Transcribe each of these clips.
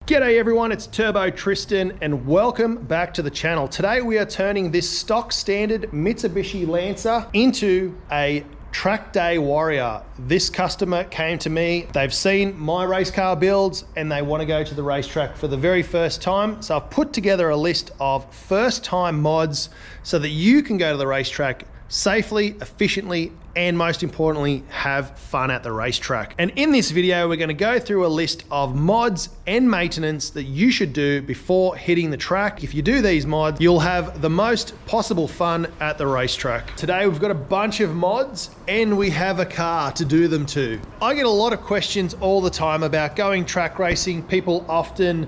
G'day everyone, it's Turbo Tristan and welcome back to the channel. Today we are turning this stock standard Mitsubishi Lancer into a track day warrior. This customer came to me, they've seen my race car builds and they want to go to the racetrack for the very first time. So I've put together a list of first time mods so that you can go to the racetrack safely, efficiently, and most importantly, have fun at the racetrack. And in this video, we're going to go through a list of mods and maintenance that you should do before hitting the track. If you do these mods, you'll have the most possible fun at the racetrack. Today, we've got a bunch of mods and we have a car to do them to. I get a lot of questions all the time about going track racing. People often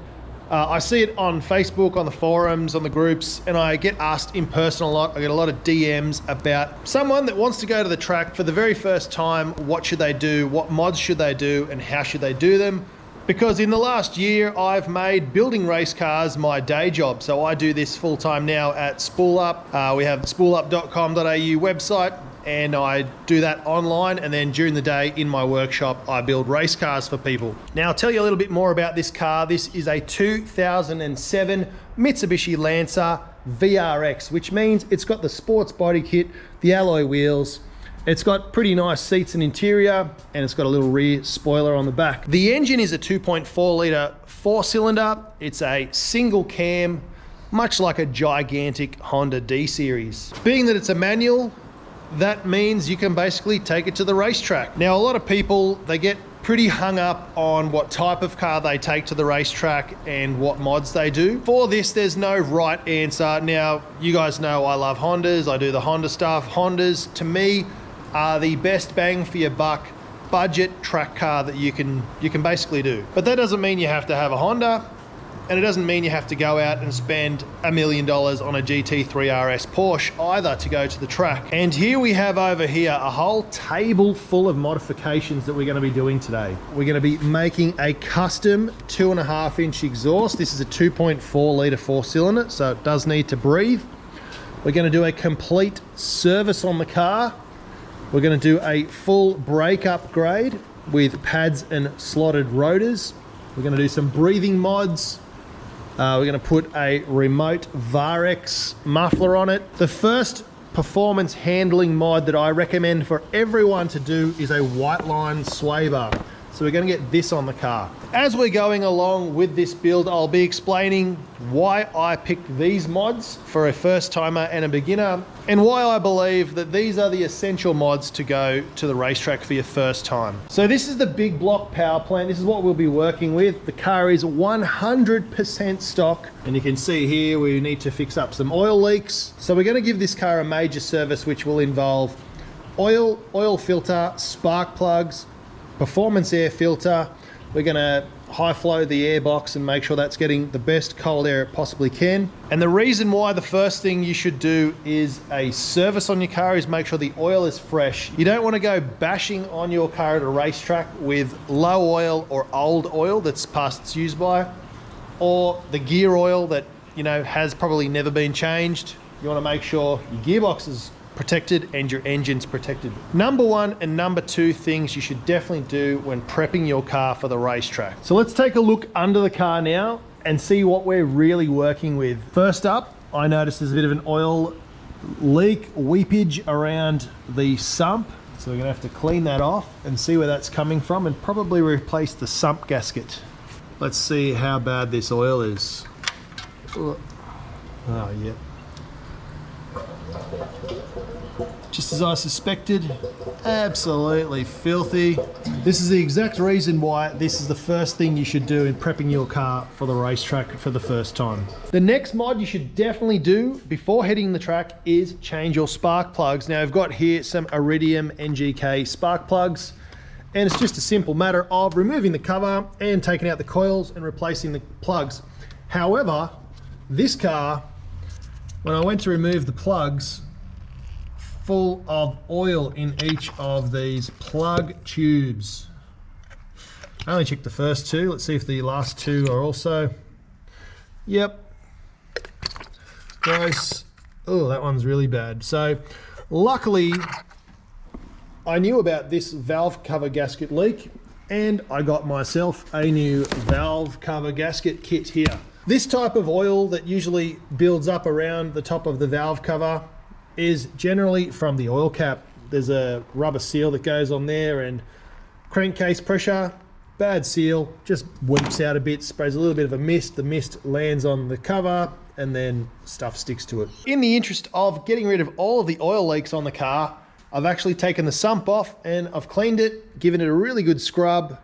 I see it on Facebook, on the forums, on the groups, and I get asked in person a lot. I get a lot of DMs about someone that wants to go to the track for the very first time. What should they do? What mods should they do? And how should they do them? Because in the last year, I've made building race cars my day job. So I do this full time now at Spool Up. We have the spoolup.com.au website, and I do that online, and then during the day in my workshop I build race cars for people. Now I'll tell you a little bit more about this car. This is a 2007 Mitsubishi Lancer VRX, which means it's got the sports body kit, the alloy wheels, it's got pretty nice seats and interior, and it's got a little rear spoiler on the back. The engine is a 2.4 litre 4-cylinder. It's a single cam, much like a gigantic Honda D series. Being that it's a manual, that means you can basically take it to the racetrack. Now, a lot of people, they get pretty hung up on what type of car they take to the racetrack and what mods they do. For this, there's no right answer. Now, you guys know I love Hondas. I do the Honda stuff. Hondas, to me, are the best bang for your buck budget track car that you can basically do. But that doesn't mean you have to have a Honda, and it doesn't mean you have to go out and spend $1 million on a GT3 RS Porsche either to go to the track. And here we have over here a whole table full of modifications that we're going to be doing today. We're going to be making a custom 2.5-inch exhaust. This is a 2.4 litre 4-cylinder, so it does need to breathe. We're going to do a complete service on the car. We're going to do a full brake upgrade with pads and slotted rotors. We're going to do some breathing mods. We're going to put a remote VARX muffler on it. The first performance handling mod that I recommend for everyone to do is a WHITELINE sway bar. So we're going to get this on the car. As we're going along with this build, I'll be explaining why I picked these mods for a first timer and a beginner, and why I believe that these are the essential mods to go to the racetrack for your first time. So this is the big block power plant. This is what we'll be working with. The car is 100% stock, and you can see here we need to fix up some oil leaks. So we're going to give this car a major service, which will involve oil filter, spark plugs, performance air filter. We're going to high flow the air box and make sure that's getting the best cold air it possibly can. And the reason why the first thing you should do is a service on your car is make sure the oil is fresh. You don't want to go bashing on your car at a racetrack with low oil or old oil that's past its use by, or the gear oil that, you know, has probably never been changed. You want to make sure your gearbox is protected and your engine's protected. Number one and number two things you should definitely do when prepping your car for the racetrack. So let's take a look under the car now and see what we're really working with. First up, I noticed there's a bit of an oil leak, weepage around the sump. So we're gonna have to clean that off and see where that's coming from, and probably replace the sump gasket. Let's see how bad this oil is. Oh yeah. Just as I suspected, absolutely filthy. This is the exact reason why this is the first thing you should do in prepping your car for the racetrack for the first time. The next mod you should definitely do before hitting the track is change your spark plugs. Now I've got here some Iridium NGK spark plugs, and it's just a simple matter of removing the cover and taking out the coils and replacing the plugs. However, this car, when I went to remove the plugs, full of oil in each of these plug tubes. I only checked the first two. Let's see if the last two are also. Yep. Gross. Oh, that one's really bad. So luckily I knew about this valve cover gasket leak, and I got myself a new valve cover gasket kit here. This type of oil that usually builds up around the top of the valve cover is generally from the oil cap. There's a rubber seal that goes on there, and crankcase pressure, bad seal, just weeps out a bit, sprays a little bit of a mist. The mist lands on the cover and then stuff sticks to it. In the interest of getting rid of all of the oil leaks on the car, I've actually taken the sump off and I've cleaned it, given it a really good scrub,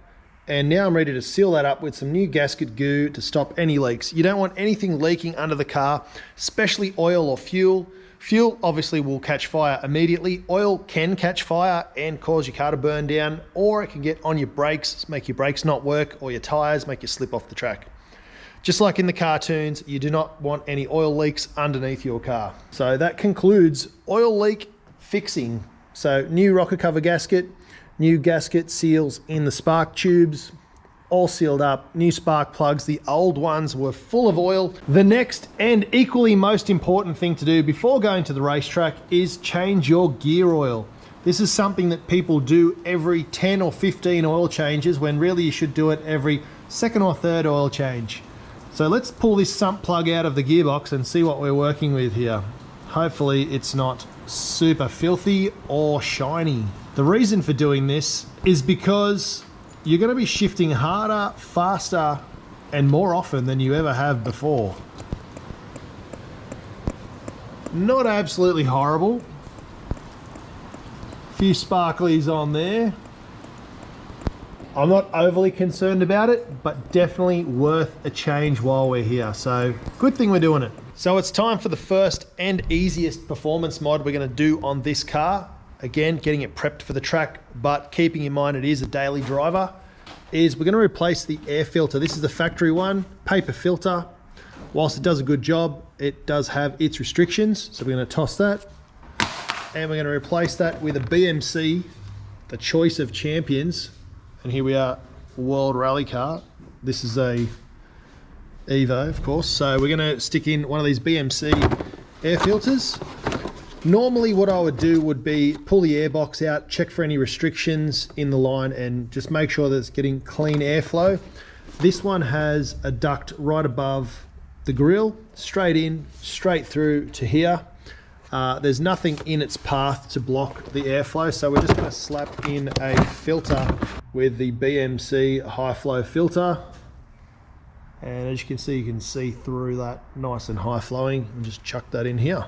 and now I'm ready to seal that up with some new gasket goo to stop any leaks. You don't want anything leaking under the car, especially oil or fuel. Fuel obviously will catch fire immediately. Oil can catch fire and cause your car to burn down, or it can get on your brakes, make your brakes not work, or your tires, make you slip off the track. Just like in the cartoons, you do not want any oil leaks underneath your car. So that concludes oil leak fixing. So new rocker cover gasket, new gasket seals in the spark tubes, all sealed up, new spark plugs. The old ones were full of oil. The next and equally most important thing to do before going to the racetrack is change your gear oil. This is something that people do every 10 or 15 oil changes, when really you should do it every second or third oil change. So let's pull this sump plug out of the gearbox and see what we're working with here. Hopefully it's not super filthy or shiny. The reason for doing this is because you're going to be shifting harder, faster, and more often than you ever have before. Not absolutely horrible. A few sparklies on there. I'm not overly concerned about it, but definitely worth a change while we're here. So good thing we're doing it. So it's time for the first and easiest performance mod we're going to do on this car. Again, getting it prepped for the track, but keeping in mind it is a daily driver, is we're going to replace the air filter. This is the factory one, paper filter. Whilst it does a good job, it does have its restrictions. So we're going to toss that, and we're going to replace that with a BMC, the choice of champions. And here we are, World Rally car. This is a Evo, of course. So we're going to stick in one of these BMC air filters. Normally what I would do would be pull the air box out, check for any restrictions in the line, and just make sure that it's getting clean airflow. This one has a duct right above the grill, straight in, straight through to here. There's nothing in its path to block the airflow, so we're just going to slap in a filter with the BMC high flow filter. And as you can see through that, nice and high flowing, and just chuck that in here.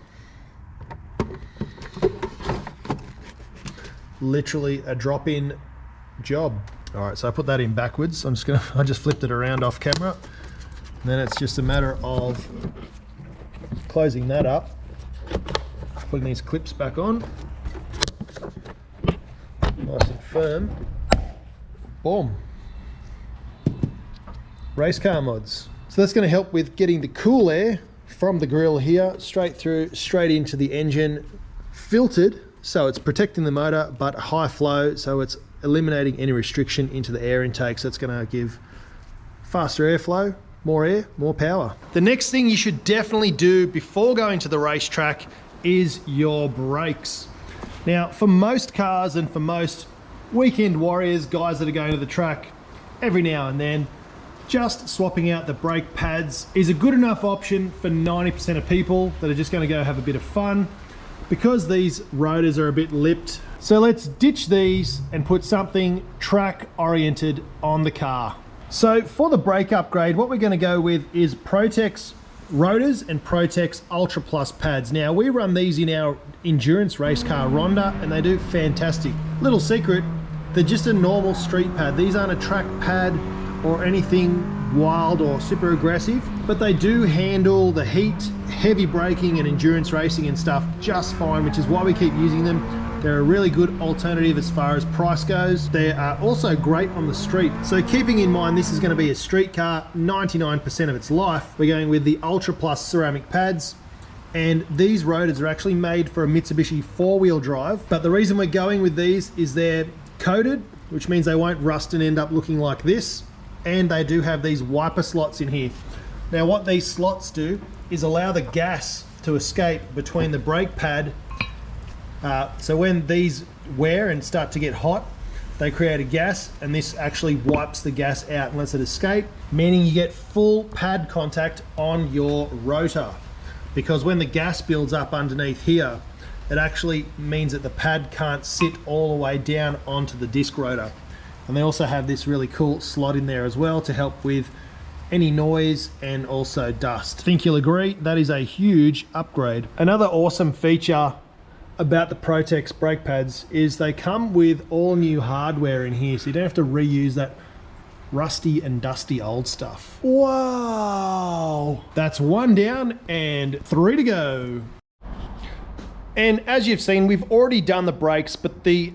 Literally a drop-in job. All right, so I put that in backwards. I just flipped it around off camera. And then it's just a matter of closing that up, putting these clips back on, nice and firm. Boom. Race car mods. So that's going to help with getting the cool air from the grill here straight through, straight into the engine, filtered, so it's protecting the motor, but high flow, so it's eliminating any restriction into the air intake. So it's going to give faster airflow, more air, more power. The next thing you should definitely do before going to the racetrack is your brakes. Now, for most cars and for most weekend warriors, guys that are going to the track every now and then, just swapping out the brake pads is a good enough option for 90% of people that are just going to go have a bit of fun, because these rotors are a bit lipped. So let's ditch these and put something track oriented on the car. So for the brake upgrade, what we're going to go with is PROTEX rotors and PROTEX Ultra Plus pads. Now we run these in our endurance race car Ronda, and they do fantastic. Little secret, they're just a normal street pad. These aren't a track pad or anything wild or super aggressive, but they do handle the heat, heavy braking and endurance racing and stuff just fine, which is why we keep using them. They're a really good alternative as far as price goes. They are also great on the street. So keeping in mind this is going to be a street car 99% of its life, we're going with the Ultra Plus ceramic pads. And these rotors are actually made for a Mitsubishi four-wheel drive, but the reason we're going with these is they're coated, which means they won't rust and end up looking like this. And they do have these wiper slots in here. Now what these slots do is allow the gas to escape between the brake pad. So when these wear and start to get hot, they create a gas, and this actually wipes the gas out and lets it escape, meaning you get full pad contact on your rotor. Because when the gas builds up underneath here, it actually means that the pad can't sit all the way down onto the disc rotor. And they also have this really cool slot in there as well to help with any noise and also dust. I think you'll agree that is a huge upgrade. Another awesome feature about the PROTEX brake pads is they come with all new hardware in here, so you don't have to reuse that rusty and dusty old stuff. Wow! That's 1 down and 3 to go. And as you've seen, we've already done the brakes, but the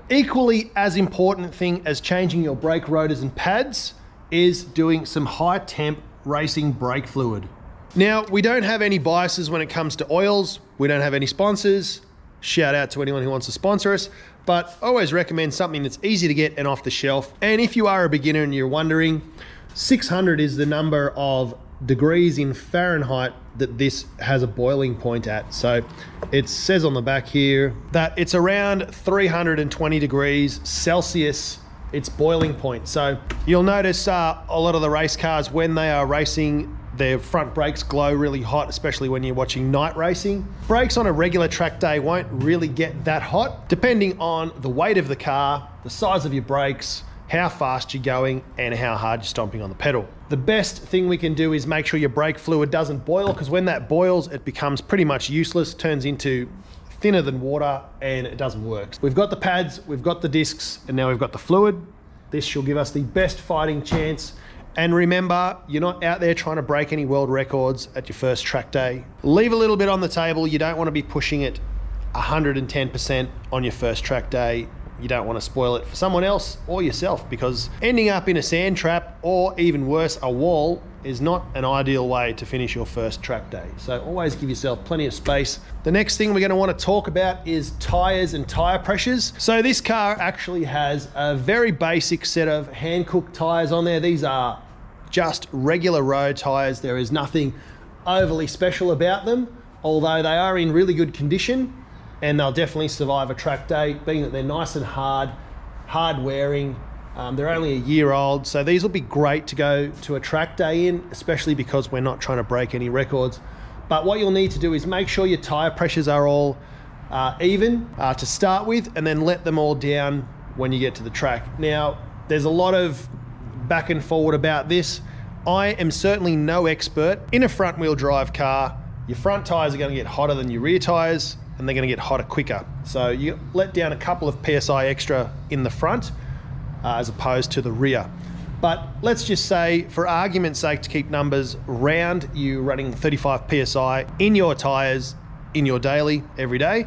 equally as important thing as changing your brake rotors and pads is doing some high temp racing brake fluid. Now, we don't have any biases when it comes to oils. We don't have any sponsors. Shout out to anyone who wants to sponsor us, but I always recommend something that's easy to get and off the shelf. And if you are a beginner and you're wondering, 600 is the number of degrees in Fahrenheit that this has a boiling point at. So it says on the back here that it's around 320 degrees Celsius, its boiling point. So you'll notice a lot of the race cars, when they are racing, their front brakes glow really hot, especially when you're watching night racing. Brakes on a regular track day won't really get that hot, depending on the weight of the car, the size of your brakes, how fast you're going, and how hard you're stomping on the pedal. The best thing we can do is make sure your brake fluid doesn't boil, because when that boils, it becomes pretty much useless, turns into thinner than water, and it doesn't work. We've got the pads, we've got the discs, and now we've got the fluid. This should give us the best fighting chance. And remember, you're not out there trying to break any world records at your first track day. Leave a little bit on the table. You don't want to be pushing it 110% on your first track day. You don't want to spoil it for someone else or yourself, because ending up in a sand trap, or even worse, a wall, is not an ideal way to finish your first track day. So always give yourself plenty of space. The next thing we're going to want to talk about is tires and tire pressures. So this car actually has a very basic set of hand-cooked tires on there. These are just regular road tires. There is nothing overly special about them, although they are in really good condition, and they'll definitely survive a track day, being that they're nice and hard wearing. They're only a year old, so these will be great to go to a track day in, especially because we're not trying to break any records. But what you'll need to do is make sure your tire pressures are all even to start with, and then let them all down when you get to the track. Now, there's a lot of back and forward about this. I am certainly no expert. In a front wheel drive car, your front tires are going to get hotter than your rear tires, and they're going to get hotter quicker. So you let down a couple of PSI extra in the front as opposed to the rear. But let's just say, for argument's sake, to keep numbers round, you running 35 PSI in your tires in your daily every day.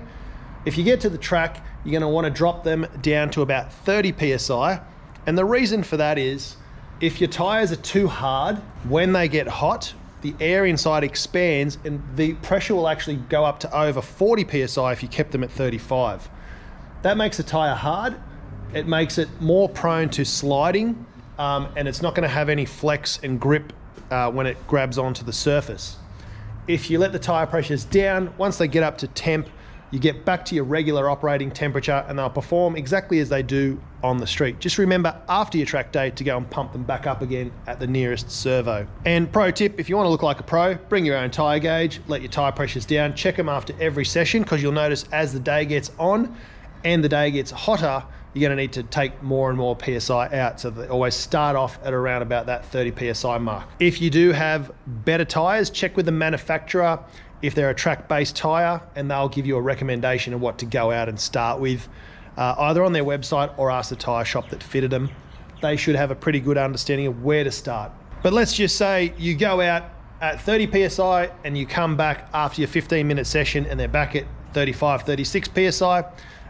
If you get to the track, you're going to want to drop them down to about 30 PSI. And the reason for that is, if your tires are too hard, when they get hot, the air inside expands and the pressure will actually go up to over 40 PSI if you kept them at 35. That makes the tire hard. It makes it more prone to sliding, and it's not going to have any flex and grip when it grabs onto the surface. If you let the tire pressures down, once they get up to temp, you get back to your regular operating temperature, and they'll perform exactly as they do on the street. Just remember, after your track day, to go and pump them back up again at the nearest servo. And pro tip, if you want to look like a pro, bring your own tire gauge, let your tire pressures down, check them after every session, because you'll notice as the day gets on and the day gets hotter, you're going to need to take more and more PSI out, so they always start off at around about that 30 PSI mark. If you do have better tires, check with the manufacturer if they're a track-based tire, and they'll give you a recommendation of what to go out and start with, either on their website or ask the tire shop that fitted them. They should have a pretty good understanding of where to start. But let's just say you go out at 30 PSI and you come back after your 15-minute session and they're back at 35, 36 PSI,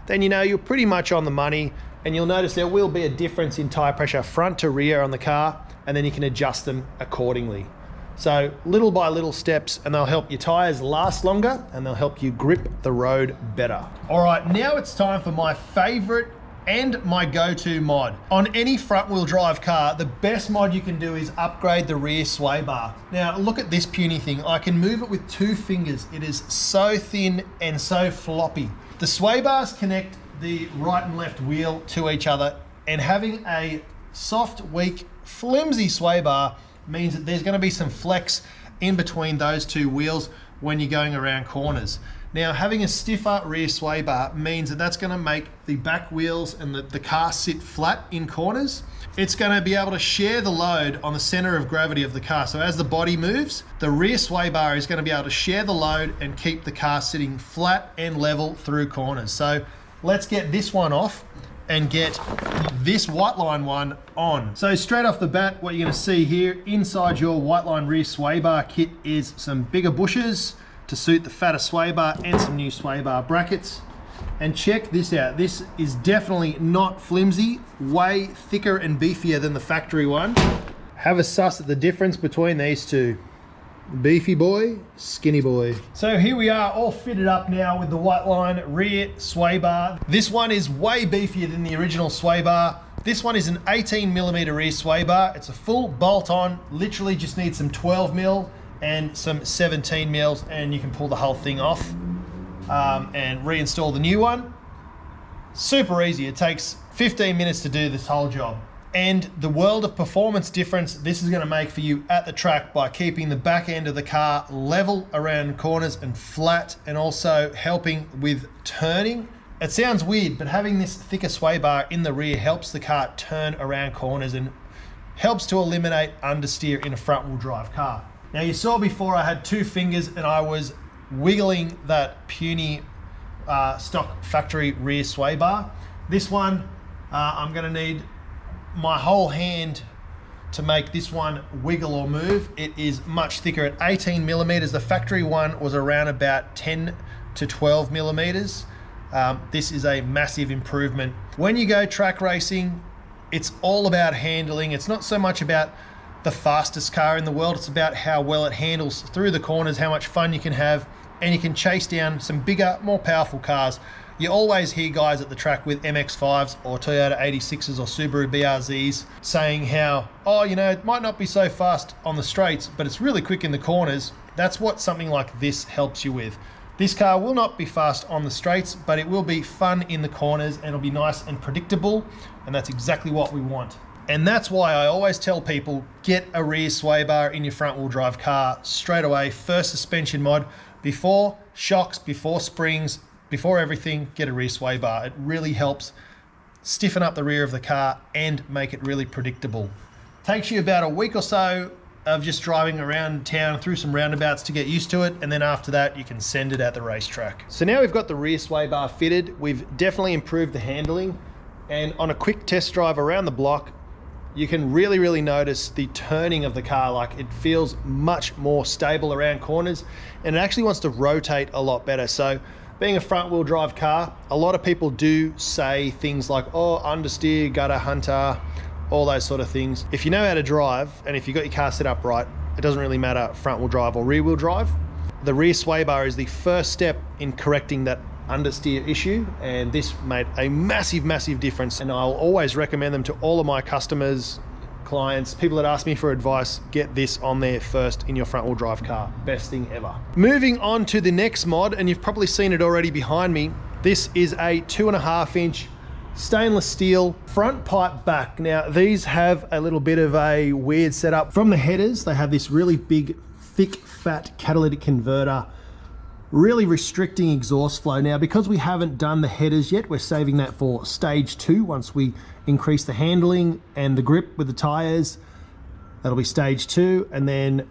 then you know you're pretty much on the money, and you'll notice there will be a difference in tire pressure front to rear on the car, and then you can adjust them accordingly. So little by little steps, and they'll help your tires last longer, and they'll help you grip the road better. All right, now it's time for my favorite and my go-to mod. On any front wheel drive car, the best mod you can do is upgrade the rear sway bar. Now look at this puny thing. I can move it with 2 fingers. It is so thin and so floppy. The sway bars connect the right and left wheel to each other, and having a soft, weak, flimsy sway bar means that there's going to be some flex in between those two wheels when you're going around corners. Now, having a stiffer rear sway bar means that that's going to make the back wheels and the car sit flat in corners. It's going to be able to share the load on the center of gravity of the car. So as the body moves, the rear sway bar is going to be able to share the load and keep the car sitting flat and level through corners. So let's get this one off and get this WHITELINE one on. So straight off the bat, what you're going to see here inside your WHITELINE rear sway bar kit is some bigger bushers to suit the fatter sway bar and some new sway bar brackets. And check this out. This is definitely not flimsy, way thicker and beefier than the factory one. Have a suss at the difference between these two. Beefy boy, skinny boy. So here we are, all fitted up now with the WHITELINE rear sway bar. This one is way beefier than the original sway bar. This one is an 18mm rear sway bar. It's a full bolt-on, literally just needs some 12mm and some 17mm, and you can pull the whole thing off and reinstall the new one. Super easy. It takes 15 minutes to do this whole job. And the world of performance difference this is going to make for you at the track by keeping the back end of the car level around corners and flat, and also helping with turning. It sounds weird, but having this thicker sway bar in the rear helps the car turn around corners and helps to eliminate understeer in a front wheel drive car. Now, you saw before I had two fingers and I was wiggling that puny stock factory rear sway bar. This one, I'm going to need my whole hand to make this one wiggle or move. It is much thicker at 18mm. The factory one was around about 10 to 12mm. This is a massive improvement. When you go track racing, it's all about handling. It's not so much about the fastest car in the world. It's about how well it handles through the corners, how much fun you can have, and you can chase down some bigger, more powerful cars. You always hear guys at the track with MX-5s or Toyota 86s or Subaru BRZs saying how, oh, you know, it might not be so fast on the straights, but it's really quick in the corners. That's what something like this helps you with. This car will not be fast on the straights, but it will be fun in the corners and it'll be nice and predictable, and that's exactly what we want. And that's why I always tell people, get a rear sway bar in your front wheel drive car straight away. First suspension mod, before shocks, before springs, before everything, get a rear sway bar. It really helps stiffen up the rear of the car and make it really predictable. Takes you about a week or so of just driving around town through some roundabouts to get used to it, and then after that you can send it at the racetrack. So now we've got the rear sway bar fitted, we've definitely improved the handling, and on a quick test drive around the block, you can really notice the turning of the car. Like, it feels much more stable around corners, and it actually wants to rotate a lot better. So being a front wheel drive car, a lot of people do say things like, oh, understeer, gutter hunter, all those sort of things. If you know how to drive, and if you got your car set up right, it doesn't really matter front wheel drive or rear wheel drive. The rear sway bar is the first step in correcting that understeer issue, and this made a massive difference, and I'll always recommend them to all of my customers, clients, people that ask me for advice. Get this on there first in your front wheel drive car. Best thing ever. Moving on to the next mod, and you've probably seen it already behind me. This is a 2.5-inch stainless steel front pipe back. Now, these have a little bit of a weird setup. From the headers, they have this really big, thick, fat catalytic converter, really restricting exhaust flow. Now, because we haven't done the headers yet, we're saving that for stage 2. Once we increase the handling and the grip with the tires, that'll be stage 2, and then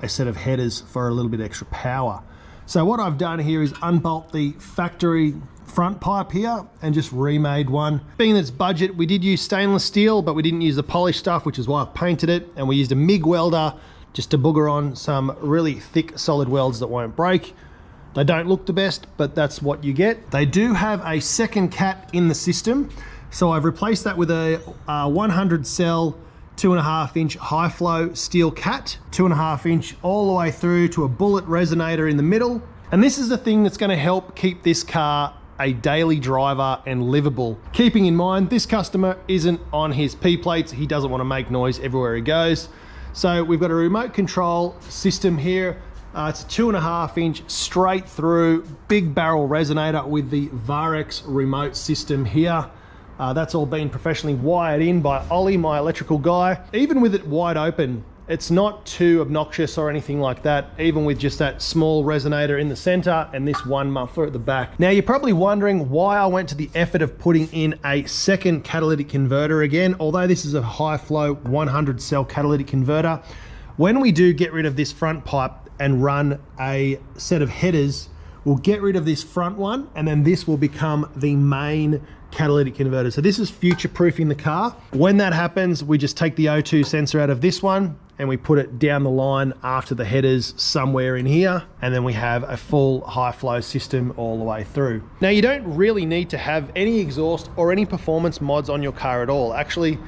a set of headers for a little bit extra power. So what I've done here is unbolt the factory front pipe here and just remade one. Being that it's budget, we did use stainless steel, but we didn't use the polished stuff, which is why I've painted it, and we used a MIG welder just to booger on some really thick solid welds that won't break. They don't look the best, but that's what you get. They do have a second cat in the system, so I've replaced that with a 100 cell 2.5-inch high flow steel cat, 2.5-inch all the way through to a bullet resonator in the middle. And this is the thing that's going to help keep this car a daily driver and livable. Keeping in mind, this customer isn't on his P plates. He doesn't want to make noise everywhere he goes. So we've got a remote control system here It's a 2.5 inch straight through big barrel resonator with the VTEC remote system here. That's all been professionally wired in by Ollie, my electrical guy. Even with it wide open, it's not too obnoxious or anything like that, even with just that small resonator in the center and this one muffler at the back. Now, you're probably wondering why I went to the effort of putting in a second catalytic converter again, although this is a high flow 100 cell catalytic converter. When we do get rid of this front pipe and run a set of headers, we'll get rid of this front one, and then this will become the main catalytic converter. So this is future-proofing the car. When that happens, we just take the O2 sensor out of this one and we put it down the line after the headers somewhere in here, and then we have a full high flow system all the way through. Now, you don't really need to have any exhaust or any performance mods on your car at all. Actually,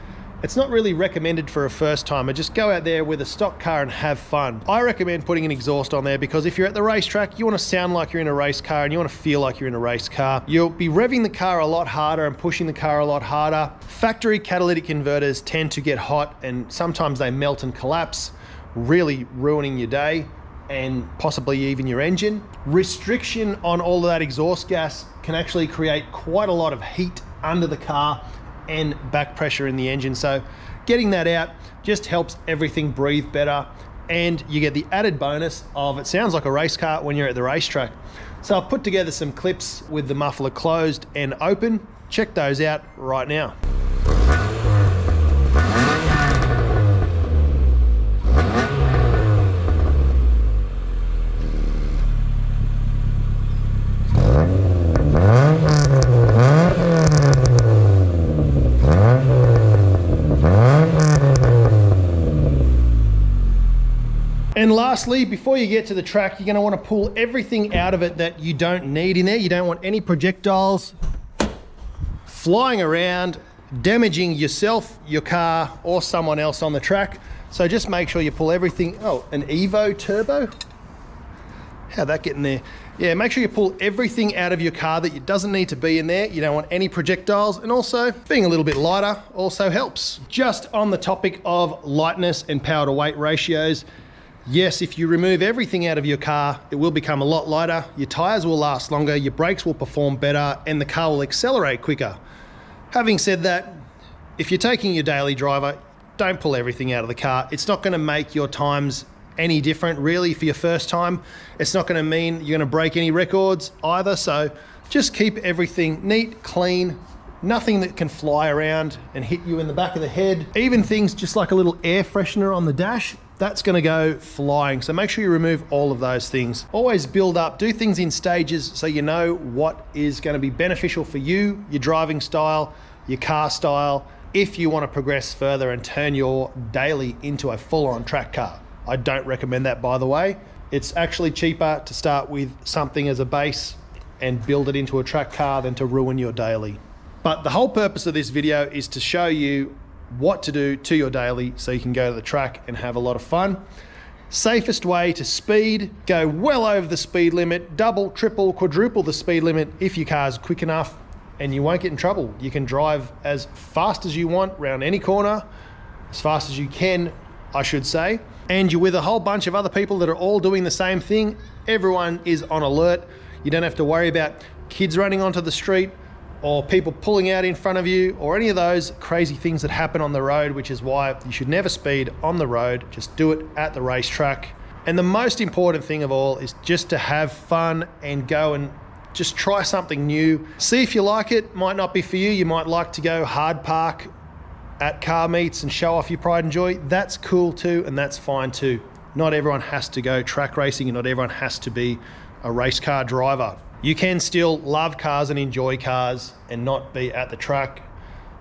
it's not really recommended for a first timer. Just go out there with a stock car and have fun. I recommend putting an exhaust on there because if you're at the racetrack, you want to sound like you're in a race car and you want to feel like you're in a race car. You'll be revving the car a lot harder and pushing the car a lot harder. Factory catalytic converters tend to get hot and sometimes they melt and collapse, really ruining your day and possibly even your engine. Restriction on all of that exhaust gas can actually create quite a lot of heat under the car and back pressure in the engine. So getting that out just helps everything breathe better, and you get the added bonus of it sounds like a race car when you're at the racetrack. So I've put together some clips with the muffler closed and open. Check those out right now. And lastly, before you get to the track, you're going to want to pull everything out of it that you don't need in there. You don't want any projectiles flying around, damaging yourself, your car, or someone else on the track. So just make sure you pull everything. Oh, an Evo turbo? How'd that get in there? Yeah, make sure you pull everything out of your car that doesn't need to be in there. You don't want any projectiles, and also being a little bit lighter also helps. Just on the topic of lightness and power to weight ratios, yes, if you remove everything out of your car, it will become a lot lighter, your tires will last longer, your brakes will perform better, and the car will accelerate quicker. Having said that, if you're taking your daily driver, don't pull everything out of the car. It's not going to make your times any different really for your first time. It's not going to mean you're going to break any records either, so just keep everything neat, clean, nothing that can fly around and hit you in the back of the head. Even things just like a little air freshener on the dash, that's going to go flying. So make sure you remove all of those things. Always build up, do things in stages so you know what is going to be beneficial for you, your driving style, your car style, if you want to progress further and turn your daily into a full-on track car. I don't recommend that, by the way. It's actually cheaper to start with something as a base and build it into a track car than to ruin your daily. But the whole purpose of this video is to show you what to do to your daily so you can go to the track and have a lot of fun. Safest way to speed, go well over the speed limit, double, triple, quadruple the speed limit if your car's quick enough, and you won't get in trouble. You can drive as fast as you want around any corner, as fast as you can, I should say, and you're with a whole bunch of other people that are all doing the same thing. Everyone is on alert. You don't have to worry about kids running onto the street or people pulling out in front of you or any of those crazy things that happen on the road, which is why you should never speed on the road. Just do it at the racetrack. And the most important thing of all is just to have fun and go and just try something new. See if you like it. Might not be for you. You might like to go hard park at car meets and show off your pride and joy. That's cool too, and that's fine too. Not everyone has to go track racing and not everyone has to be a race car driver. You can still love cars and enjoy cars and not be at the track,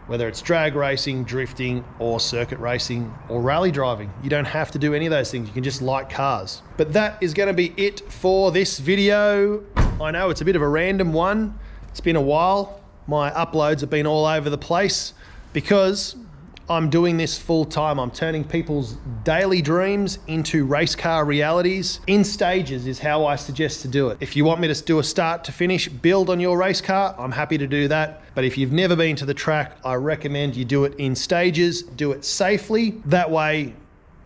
whether it's drag racing, drifting, or circuit racing, or rally driving. You don't have to do any of those things. You can just like cars. But that is going to be it for this video. I know it's a bit of a random one. It's been a while. My uploads have been all over the place because I'm doing this full time. I'm turning people's daily dreams into race car realities. In stages is how I suggest to do it. If you want me to do a start to finish build on your race car, I'm happy to do that. But if you've never been to the track, I recommend you do it in stages, do it safely. That way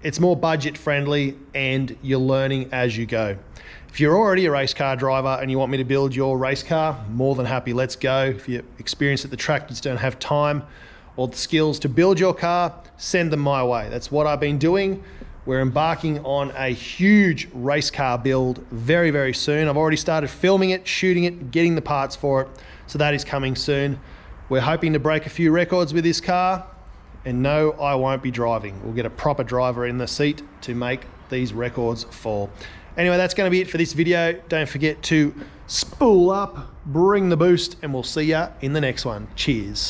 It's more budget friendly and you're learning as you go. If you're already a race car driver and you want me to build your race car, more than happy, let's go. If you're experienced at the track, just don't have time or the skills to build your car, send them my way. That's what I've been doing. We're embarking on a huge race car build very, very soon. I've already started filming it, shooting it, getting the parts for it. So that is coming soon. We're hoping to break a few records with this car. And no, I won't be driving. We'll get a proper driver in the seat to make these records for. Anyway, that's going to be it for this video. Don't forget to spool up, bring the boost, and we'll see ya in the next one. Cheers.